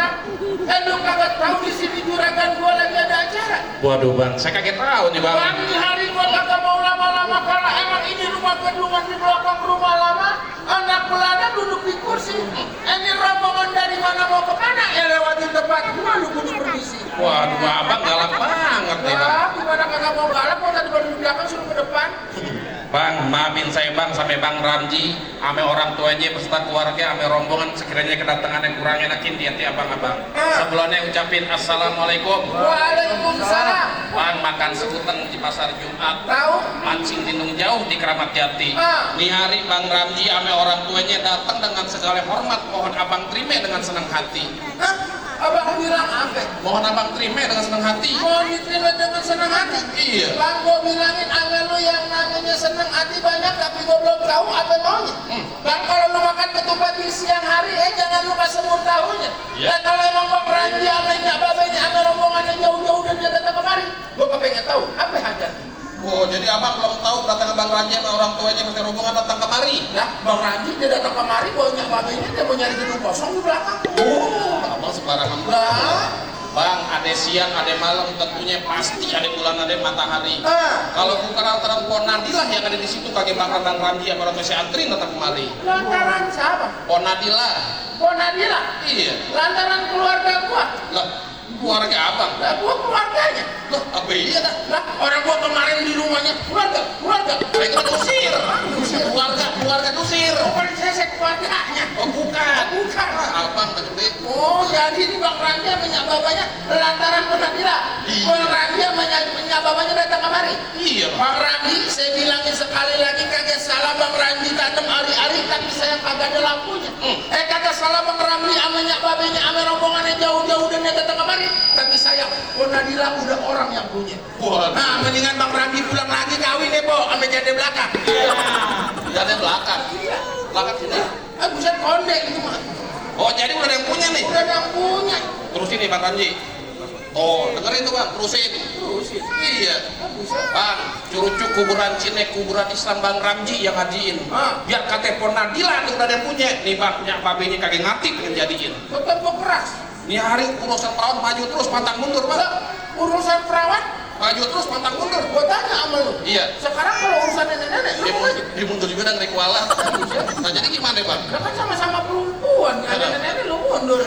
orang. Lu kagak tahu di sini juragan gua lagi ada acara. Waduh bang, saya kaget tahu nih bang. Bang, ini hari gua kagak mau lama-lama karena emang ini rumah gedungan di belakang rumah lama. Anak pelana duduk di kursi. Ini rombongan dari mana mau ke mana? Ya lewatin tempat gua, lu kudu permisi. Waduh abang galak banget nih bang. Wah, gimana kagak mau galak? Mau tadi baru di belakang suruh ke depan. Bang, maafin saya bang, sampai Bang Ramji ame orang tuanya beserta keluarga ame rombongan sekiranya kedatangan yang kurang enakin di hati abang-abang. Sebelumnya ucapin assalamualaikum. Waalaikumsalam. Bang, makan sekuteng di pasar Jumat, Tahu? mancing lindung jauh di Keramat Jati. Nih hari Bang Ramji ame orang tuanya datang dengan segala hormat, mohon abang terima dengan senang hati. Abang bilang apa? Mohon abang terima dengan senang hati. Mohon diterima dengan senang hati. Iya. Bang, gua bilangin sama lu yang namanya senang hati banyak, tapi gua belum tahu apa maunya. Bang, kalau lu makan ketupat di siang hari, jangan lupa semur tahunya. Ya. Dan kalau emang Bang Randy sama Nyak Babenya sama rombongannya jauh-jauh dan dia datang kemari, gua kepengen tahu apa hajatnya. Oh, jadi abang belum tahu kedatangan Bang Ramji sama orang tuanya beserta rombongan datang kemari. Nah, Bang Randy dia datang kemari, bawa Nyak Babenya, dia mau nyari gedung kosong di belakang. Oh, abang sembarangan Nah, banget. Bang, ada siang, ada malam, tentunya pasti ada bulan, ada matahari. Kalau bukan lantaran Pon Nadilah yang ada di situ, kaki Bang Ramji sama orang saya antrin datang kemari. lantaran siapa? Pon Nadilah. Pon Nadila. Iya. Lantaran keluarga gua. Lah, keluarga abang. Lah, gua keluarganya. Loh, apa iya dah? Lah, orang gua kemarin di rumahnya keluarga. Saya kira usir. Keluarga usir. Bukan saya keluarganya. Oh, bukan. Bukan. Abang gede. Oh, jadi ini Bang Randy menyak babanya lantaran Pon Nadila. Iya. Bang Randy menyak babanya datang kemari. Iya. Bang Randy, saya bilangin sekali lagi kagak salah Bang Randy tanam ari-ari tapi saya kagak ada lampunya. Kagak salah Bang Randy sama Nyak Babenya sama rombongannya jauh-jauh dan dia datang kemari. Tapi sayang, Pon Nadila udah orang yang punya. Waduh. Nah, mendingan Bang Randy pulang lagi kawin ya, Bo, sama janda belakang. Iya. Janda belakang. Iya. Belakang sini. Buset kondek itu mah. Oh, jadi udah ada yang punya nih. Udah ada yang punya. Terusin nih Bang Ramji. Oh, dengerin tuh Bang, terusin. Terusin. Iya. Buset. Bang, curucuk kuburan Cine, kuburan Islam Bang Ramji yang ngajiin. Biar KTP Pon Nadila udah ada yang punya. Nih Bang, Nyak Babenya kagak ngerti pengen jadiin. Tetap keras. Nih hari urusan perawan maju terus pantang mundur Bang. Urusan perawat, Maju terus pantang mundur. gua tanya sama lu. Iya. Sekarang kalau urusan nenek-nenek, lu mau Dia mundur juga dan naik kuala. Nah jadi gimana Bang? Lah kan sama-sama perempuan, ada nenek-nenek lu mundur.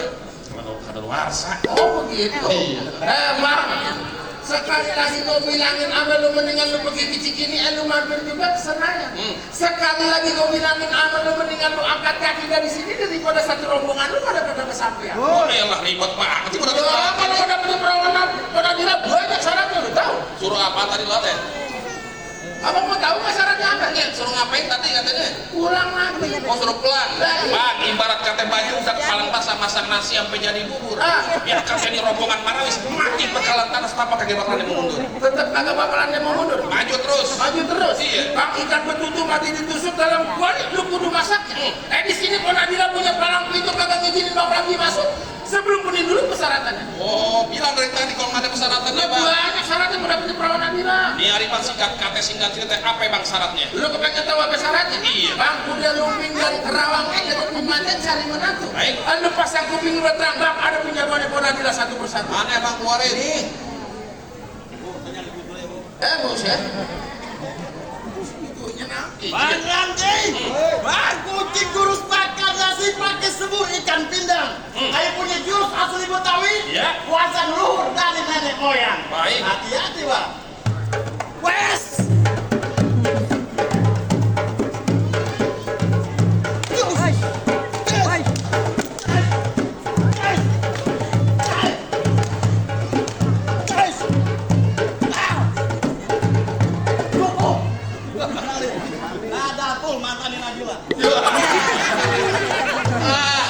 Kada luarsa. Oh begitu. Iya. Bang, sekali lagi gua bilangin sama lu mendingan lu pergi ke Cikini, lu mampir juga ke Senayan. Sekali lagi gua bilangin sama lu mendingan lu angkat kaki dari sini daripada satu rombongan lu pada kesampaian. Oh, elah ribet banget. Udah Ya, kalau udah punya perawanan, pada dila banyak syaratnya lu tahu. suruh apa tadi lo teh? Abang mau tahu nggak syaratnya apa? Ya, suruh ngapain tadi katanya? Pulang lagi. Oh suruh pulang. Bang, ibarat kata baju udah palang basah masak nasi sampai jadi bubur. Ya kan ini rombongan marawis mati bekalan tanah setapak kagak bakalan dia mau mundur. Tetap kagak bakalan dia mau mundur. Maju terus. Maju terus. Iya. Bang, ikan betutu mati ditusuk dalam kuali, lu kudu masaknya. Di sini Pon Nadila punya palang pintu kagak ngizinin Bang Ramji masuk. Sebelum penuhi dulu persyaratannya. Oh, bilang dari tadi kalau nggak ada persyaratannya Bang. Banyak syaratnya mendapat perawan Nadila. Ini hari Bang singkat kata singkat cerita apa Bang syaratnya? Lu kepengen tahu apa syaratnya? Iya. Bang, udah lumping dari Kerawang ke Pemanten cari menantu. Baik. Lu pasang kuping lu terang, Bang, ada penjagoannya Pon Nadila satu persatu. Mana Bang keluarin? Nih. Bos ya. Bang Ramji, bang kucing kurus bakar nasi pakai sebuah ikan pindang. Saya punya jurus asli Betawi, Ya. kuasa luhur dari nenek moyang. Baik. Hati-hati bang. Wes. Ada full mantan Nadila.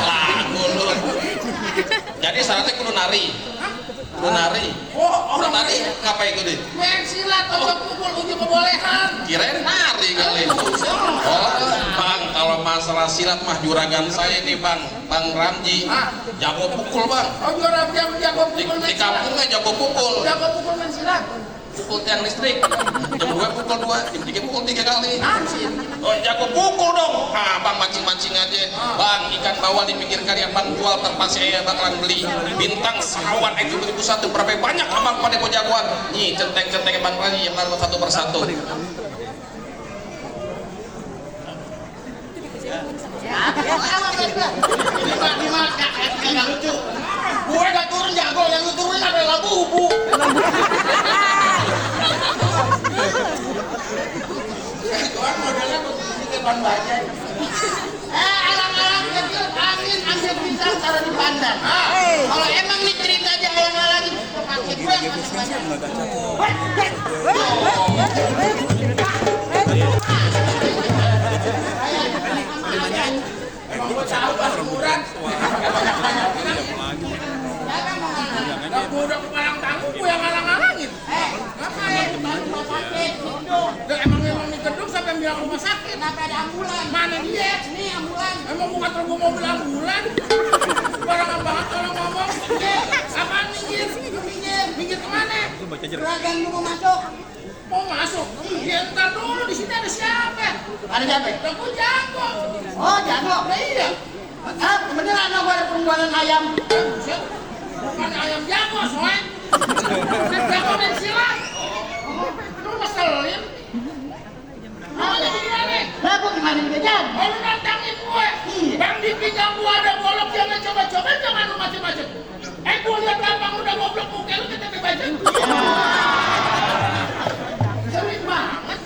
Lagu lu. Jadi syaratnya kudu nari. Kudu nari. Oh, Kudu orang nari ngapain kudu? main silat atau pukul uji kebolehan. Kirain nari kali. Oh, Bang, kalau masalah silat mah juragan saya nih Bang, Bang Ramji. Jago pukul Bang. Oh, juara jam jago Di pukul main silat. kampungnya jago pukul. Jago pukul main silat. pukul tiang listrik. Jam 2 pukul 2, jam 3 pukul 3 kali. Oh, jago pukul dong. Ah, bang mancing-mancing aja. Bang, ikan bawal di pinggir kali abang jual tanpa saya bakalan beli. Bintang sawan itu 2001 berapa banyak abang pada mau jagoan. Nih, centeng-centeng bang lagi yang lalu satu persatu. Gak lucu. Gue gak turun jago, yang lu turunin adalah bubu. Tuan modelnya begini kayak ban bajai. Alang-alang kecil, angin ambil pisang taruh di pandan. Kalau emang nih cerita aja alang-alang lagi, pakai gue yang masih banyak. Emang gue tahu pas ukuran. Nah, gue udah kepalang tanggung, gue yang ngalang-ngalangin. Ngapain? Baru rumah sakit, gedung. Emang di gedung sampai bilang rumah sakit. Kenapa ada ambulan? Mana dia? Nih ambulan. Emang bukan terlalu mobil ambulan? Barangan banget kalau ngomong. Apaan minggir? Minggir kemana? Juragan lu mau masuk? Mau masuk? Ya ntar dulu, di sini ada siapa? Ada siapa? Aku jago. Oh jago. Nah, iya. Ah, beneran aku ada penjualan ayam. Buset. Bukan ayam jago, soe. Jago dan silat. Lu ngeselin. Mau jadi gimana? Lah kok gimana dikejar? Oh, lu nantangin gue. Yang di pinggang gue ada golok, jangan coba-coba, jangan lu macem-macem. Gue liat abang udah goblok muka lu kita baca. Sering banget.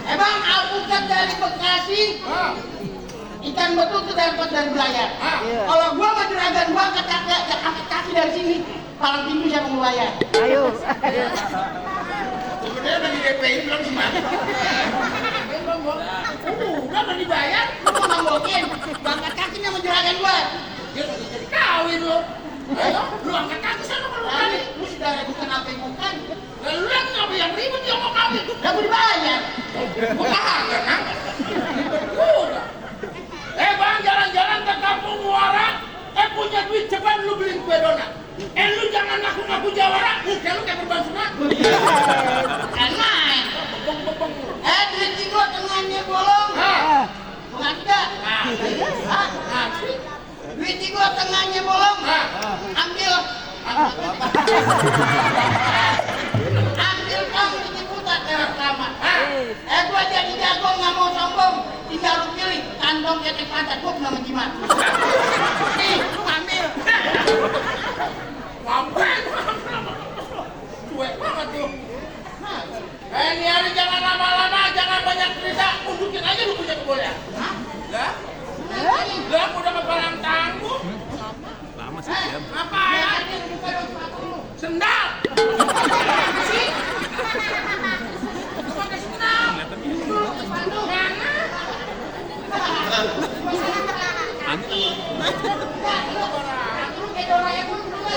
Emang alpukat dari Bekasi, ikan betul itu dapat dari Belayar. Kalau gua sama juragan gua angkat kaki dari sini, paling tinggi siapa yang bayar? Ayo. Sebenarnya udah di DP-in belum sih, Mas? Udah dibayar. Lu mau ngomongin, gua angkat kaki sama juragan gua. Dia lagi jadi kawin lu. Ayo, lu angkat kaki sana kalau kali. Lu sudah bukan apa yang bukan, Lu yang ngapa yang ribet dia mau kawin. udah gua dibayar. Gua kagak kan? Udah. Bang, jalan-jalan ke kampung Muara. Punya duit cepat lu beliin kue donat. Lu jangan ngaku-ngaku jawara. Muka lu kayak berban sunat. Kan main. Beng-beng. Duit gua tengahnya bolong. Bukan enggak? Duit gua tengahnya bolong. Ambil. Ambil kamu di Ciputat lewat kamar. Gua jadi jago nggak mau sombong. Tinggal lu pilih kantong ketek pantat gua pernah menjimat. Nih, lu ambil. Ngapain? Cuek banget lu. Ini hari jangan lama-lama, jangan banyak cerita. Unjukin aja lu punya kebolehan. Lah? Lah, aku udah kepalang tanggung. Ngapain? Sendal. Sih? Pakai sendal. Mana? Lu kayak Doraemon dulu.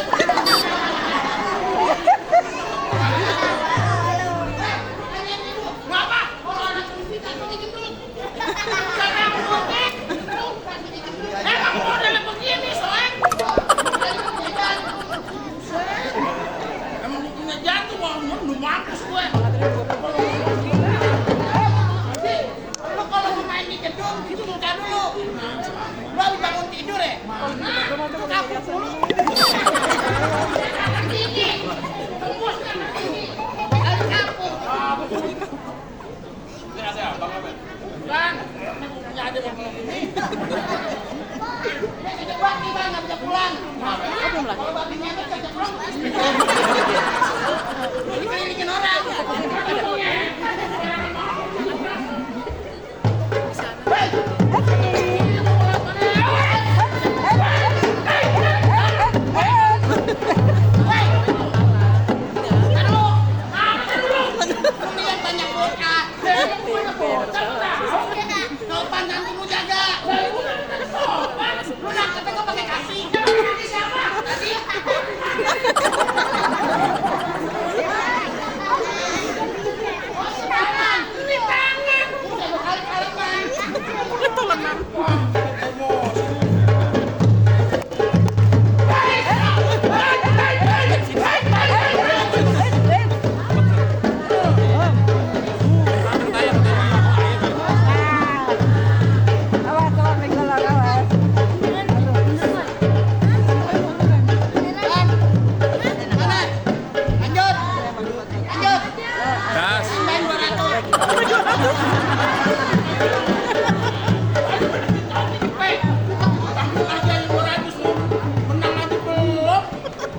Ngapa? Kalau anak mimpi kan bikin dulu. Jangan ngomong. Emang modelnya begini, soalnya. Emang bukunya jatuh, lu mampus gue. Lu kalau mau main di gedung, itu muka dulu. Lu habis bangun tidur ya? Lu kapuk dulu. Anak tinggi. Tembus anak tinggi. Harus kapuk. Kan, ini bukunya ada yang belum ini. Dia tidak bakti bang, nggak bisa pulang. Kalau bakti nyampe, nggak bisa pulang. Lu dikelilingin orang. Hey!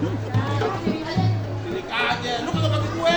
Sidik aja, lu kagak bagi gue.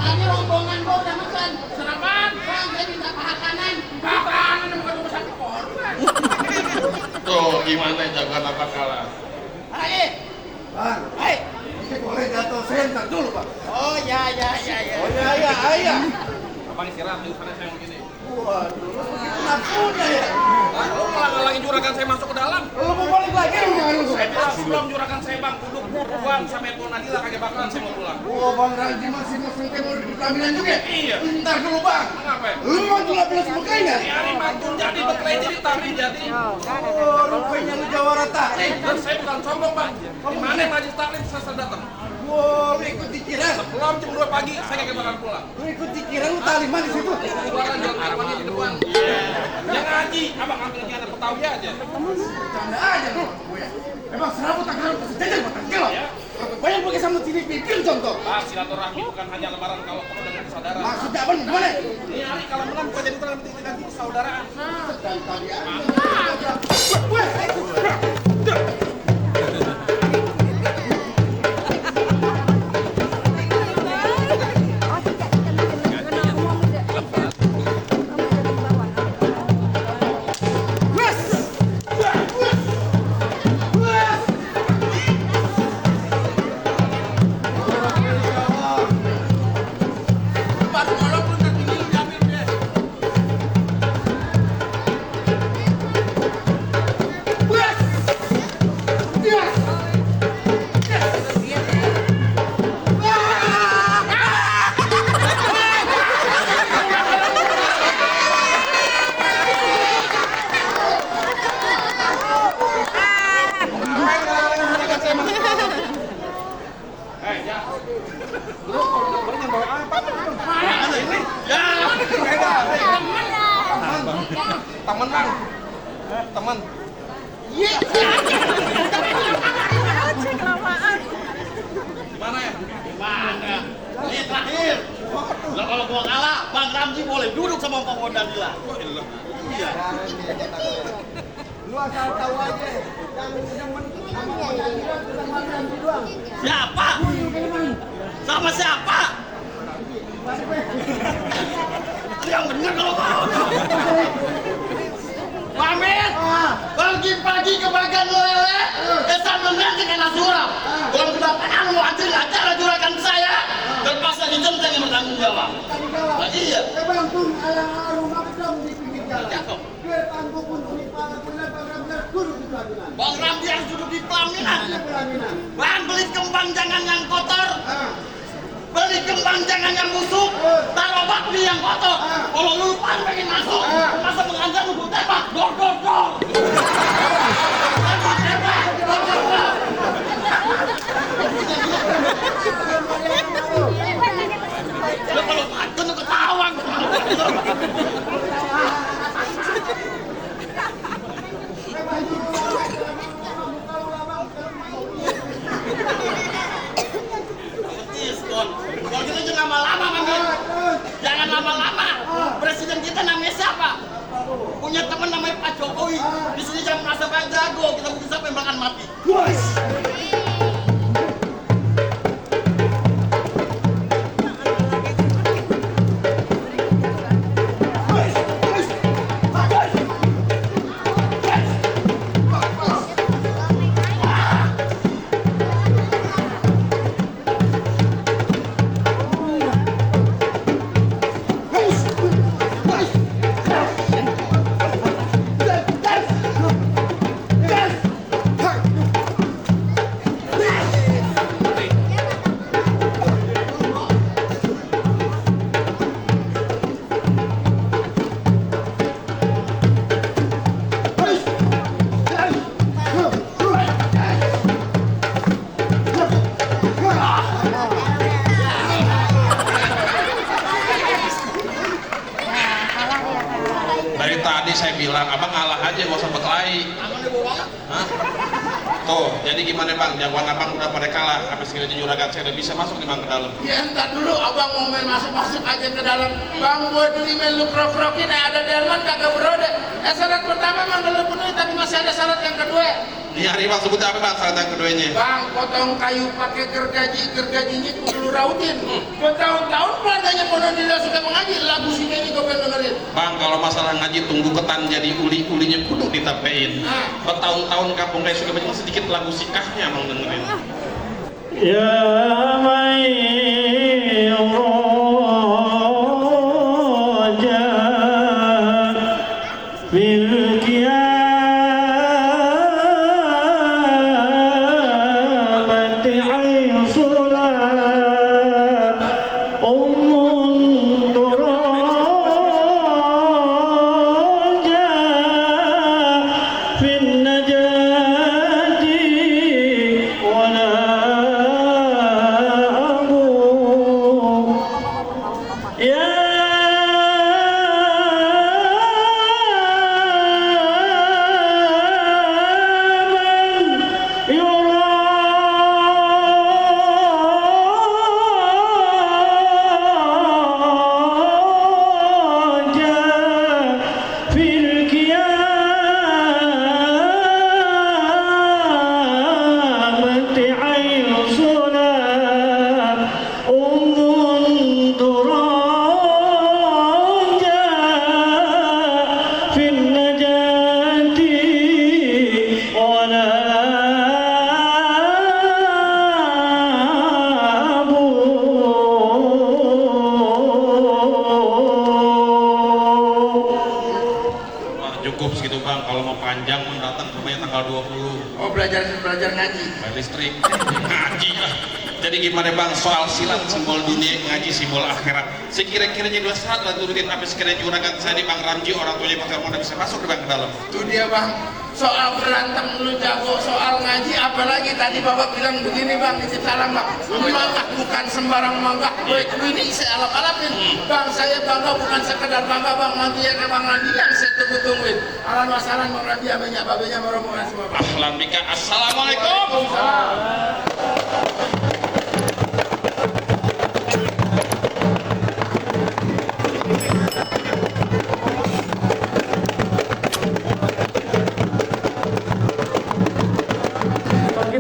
Ini rombongan gua udah makan. Sarapan. Bang, saya minta paha kanan. Paha kanan yang bukan rumah sakit korban. Tuh gimana jaga apa kalah. Ayo. Bang, Ayo. ini boleh jatuh senter dulu, Bang. Oh ya. Oh iya. Abang istirahat di sana saya begini. Waduh, lu begitu nafsunya ya. Lu malah ngalangin juragan saya masuk ke dalam. Lu mau balik lagi lu jangan lu. Saya bilang sebelum juragan saya bang duduk buruan sampai Tuan Nadila kagak bakalan saya mau pulang. Oh, Bang Ranji masih mau sengke mau di pelaminan juga? Iya. Bentar dulu, Bang. Kenapa? Lu mau tuh bilang sebagainya? Ini hari mantun jadi beklai jadi tari jadi. Oh, rupanya lu jawara taklim. Dan saya bukan sombong bang. Di mana majlis taklim saya datang. Wow, lu ikut dikiran. Sebelum jam 2 pagi saya kagak bakalan pulang. Lu ikut dikiran, lu taliman di situ. Keluaran jalan arwahnya di depan. Yang ngaji, abang ambil lagi ada petawi aja. Bercanda aja lu sama gue ya. Emang serabut tak harus sejajar batang gelo. Banyak pakai sama sini pikir contoh. Bang, silaturahmi bukan hanya lebaran kalau penuh dengan kesadaran. Maksudnya apa gimana? Ini hari kalau menang bukan jadi kurang penting dengan persaudaraan. Dan tadi aja. Baru malam belum tertinggi diambil deh. Temen bang, temen. Gimana ya? Mana? Ini terakhir. Lah kalau gua kalah, Bang Ramji boleh duduk sama Pak Wondadila. Iya. Lu asal tahu aja. Yang demen sama Wondadila sama Ranji doang. Siapa? Sama siapa? Yang bener kalau mau. Pamit. Pagi-pagi kebagian lo lele. Kesan menang kena suram. Kalau kedatangan mau anterin acara juragan saya. Terpaksa dijenteng yang bertanggung jawab. Nah, iya. Kebantung alang-alang ngabdong di pinggir jalan. Cakep. Biar tangguh pun benar-benar duduk di pelaminan. Bang Ramji harus duduk di pelaminan. Di pelaminan. Bang beli kembang jangan yang kotor. Beli kembang jangan yang busuk. Taruh bakmi yang kotor. Kalau lu lupa pengen masuk, masa mengantar lu tembak. Dor dor dor. Tembak tembak. Dor dor dor. Lu kalau macun lu ketawa. Diskon. Kalau kita jangan lama-lama, Mamin. Jangan lama-lama. Presiden kita namanya siapa? Punya teman namanya Pak Jokowi. Di sini jangan merasa Bang jago. Kita mungkin siapa yang makan mati. tadi saya bilang abang ngalah aja gak usah berkelahi. Aman deh banget. Hah? Tuh, jadi gimana bang? Jagoan abang udah pada kalah. Habis sekiranya juragan saya udah bisa masuk nih bang ke dalam. Ya entar dulu abang mau main masuk-masuk aja ke dalam. Bang buat diri main lu krok-krokin ada delman kagak berode. Syarat pertama emang udah lu penuhi tapi masih ada syarat yang kedua. Iya, hari bang sebut apa bang syarat yang keduanya? Bang, potong kayu pakai gergajinya kudu lu rautin. Bertahun-tahun keluarganya pondok dia suka mengaji, lagu sini ini gue pengen dengerin. Bang, kalau masalah ngaji tunggu ketan jadi uli-ulinya kudu ditapein. Bertahun-tahun kampung kayak suka banyak sedikit lagu sikahnya bang dengerin. Ya Mayroja bil qiyamati aysula ummun turaja fin najati wala abu ya Cukup segitu bang, kalau mau panjang pun datang rumahnya tanggal 20. Oh belajar ngaji. Bayar listrik, ngaji lah. Jadi gimana bang, soal silat simbol dunia, ngaji simbol akhirat. Sekira-kiranya 2 saat lah turutin apa sekiranya juragan saya di Bang Ramji, orang tuanya Bang Sarmo udah bisa masuk ke bang ke dalam. Itu dia bang, soal berantem lu jago, soal ngaji apalagi tadi bapak bilang begini bang, titip salam bang. Mangga bukan sembarang mangga, baik ini saya alap-alapin. Bang saya bangga bukan sekedar bangga bang, nanti ya ke Bang Randi yang saya tunggu-tungguin. Alam masalah Bang Randi, abenya babenya merombongan semua bang. Ahlan bika, assalamualaikum.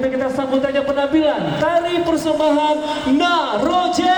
Kita sambut aja penampilan tari persembahan Narojeng.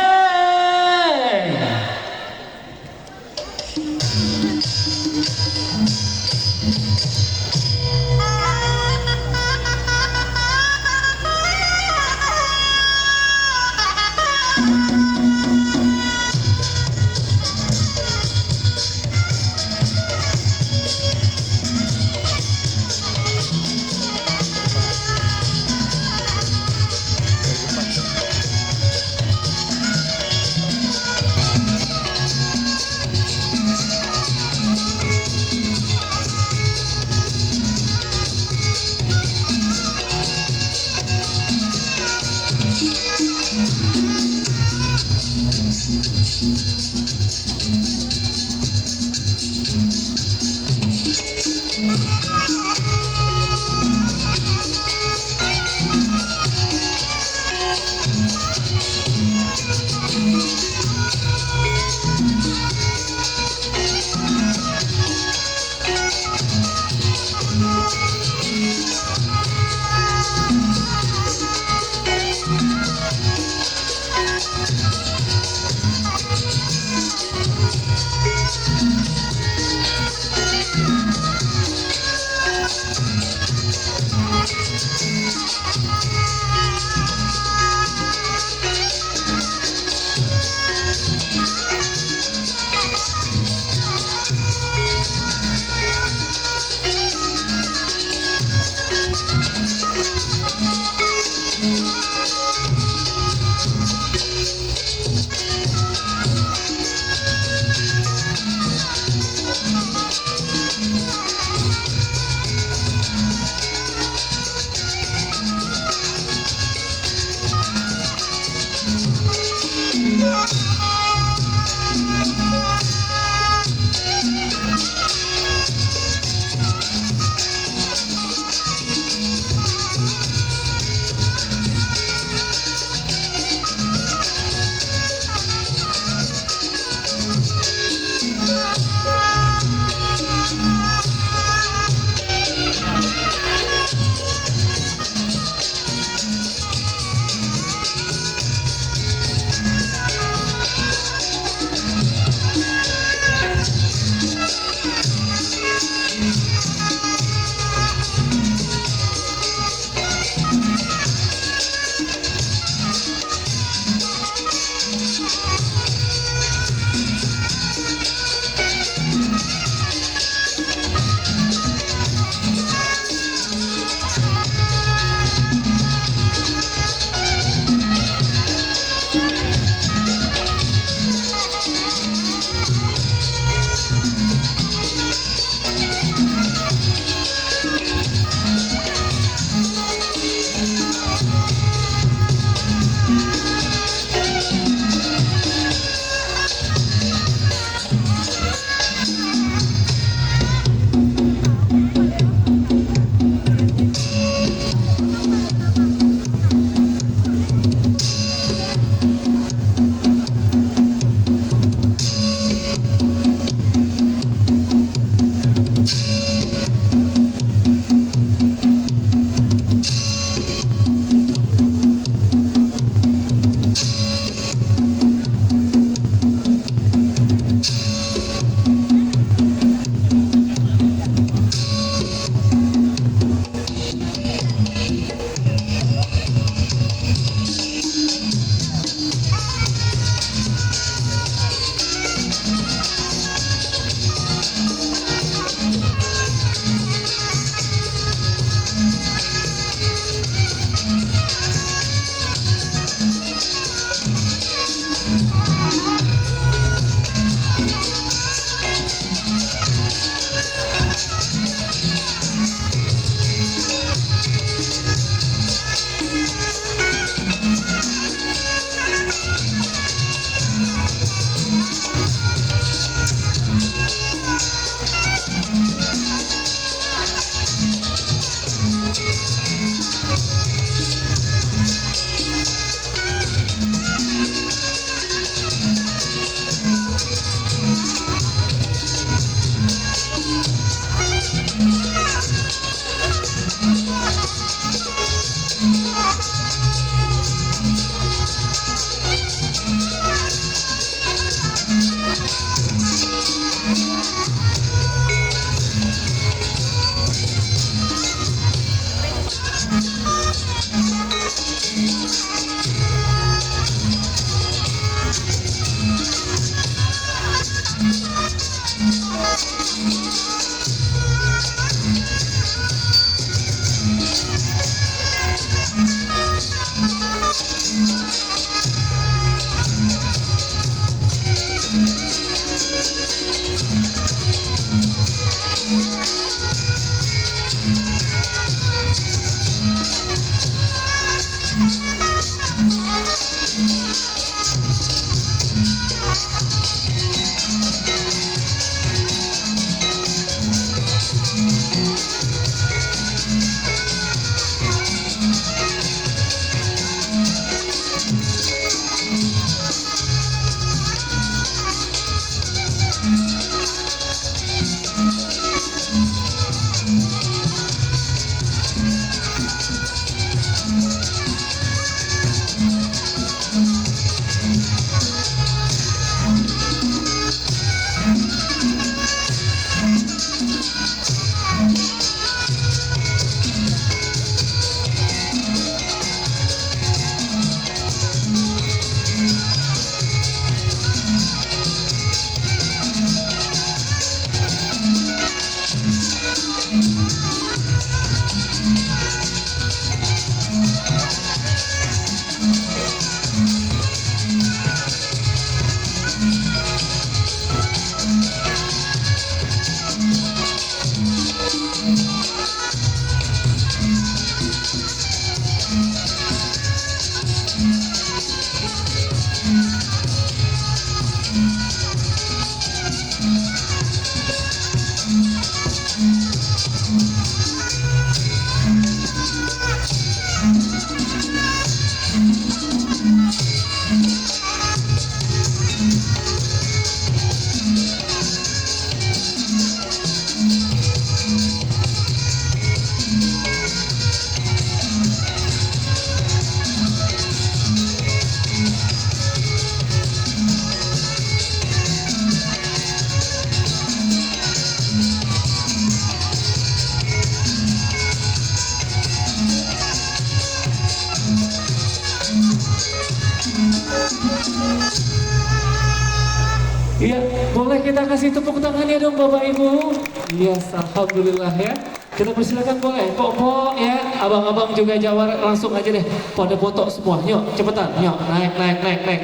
Iya, boleh kita kasih tepuk tangannya dong Bapak Ibu. Yes, alhamdulillah ya. Kita persilakan boleh, Pok ya, abang-abang juga jawab langsung aja deh. Pada foto semua, yuk cepetan, yuk naik,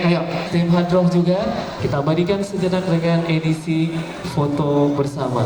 ayo. Tim Hadroh juga kita abadikan sejenak dengan edisi foto bersama.